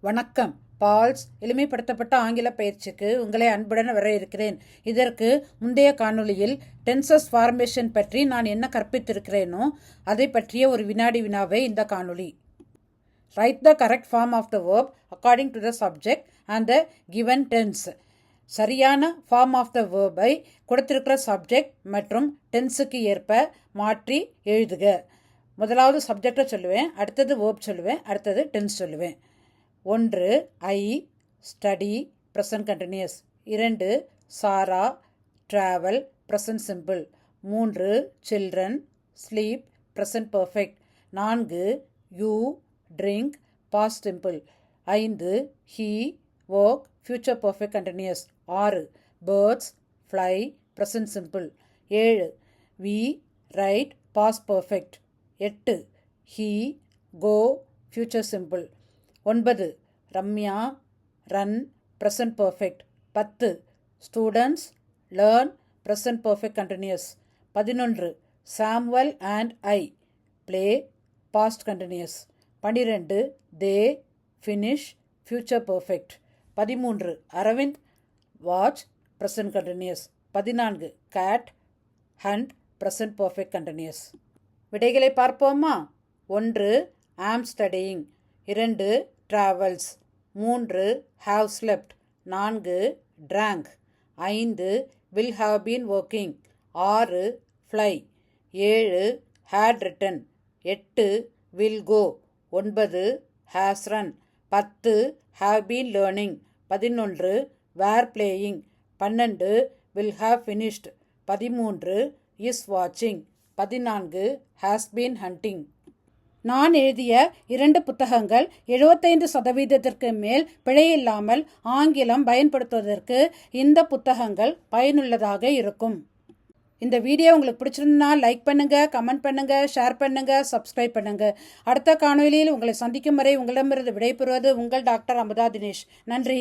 வணக்கம். பால்ஸ் எளிமைப்படுத்தப்பட்ட ஆங்கில பயிற்சிக்கு உங்களை அன்புடன் வரவேற்கிறேன். இதற்கு முந்தைய காணொளியில் டென்சஸ் ஃபார்மேஷன் பற்றி நான் என்ன கற்பித்திருக்கிறேனோ அதை பற்றிய ஒரு வினாடி வினாவே இந்த காணொளி. Write the correct form of the verb according to the subject and the given tense. சரியான ஃபார்ம் ஆஃப் த வேர்பை கொடுத்திருக்கிற சப்ஜெக்ட் மற்றும் டென்ஸுக்கு ஏற்ப மாற்றி எழுதுக. முதலாவது சப்ஜெக்டை சொல்லுவேன், அடுத்தது வேர்ப் சொல்லுவேன், அடுத்தது டென்ஸ் சொல்லுவேன். 1 I study present continuous. 2 Sara travel present simple. 3 children sleep present perfect. 4 you drink past simple. 5 he work future perfect continuous. 6 birds fly present simple. 7 we write past perfect. 8 he go future simple. 9 Ramya run present perfect. 10 students learn present perfect continuous. 11 Samuel and I play past continuous. 12 they finish future perfect. 13 Aravind watch present continuous. 14 cat hunt present perfect continuous. விடைகளை பார்ப்போமா? 1 am studying. 2 travels. 3 have slept. 4 drank. 5 will have been working. 6 fly. 7 had written. 8 will go. 9 has run. 10 have been learning. 11 were playing. 12 will have finished. 13 is watching. 14 has been hunting. நான் எழுதிய 2 புத்தகங்கள் 75% மேல் பிழையில்லாமல் ஆங்கிலம் பயன்படுத்துவதற்கு இந்த புத்தகங்கள் பயனுள்ளதாக இருக்கும். இந்த வீடியோ உங்களுக்கு பிடிச்சிருந்தா லைக் பண்ணுங்க, கமெண்ட் பண்ணுங்க, ஷேர் பண்ணுங்க, சப்ஸ்கிரைப் பண்ணுங்க. அடுத்த காணொலியில் உங்களை சந்திக்கும் வரை உங்களிடமிருந்து விடைபெறுவது உங்கள் டாக்டர் அமுதா தினேஷ். நன்றி.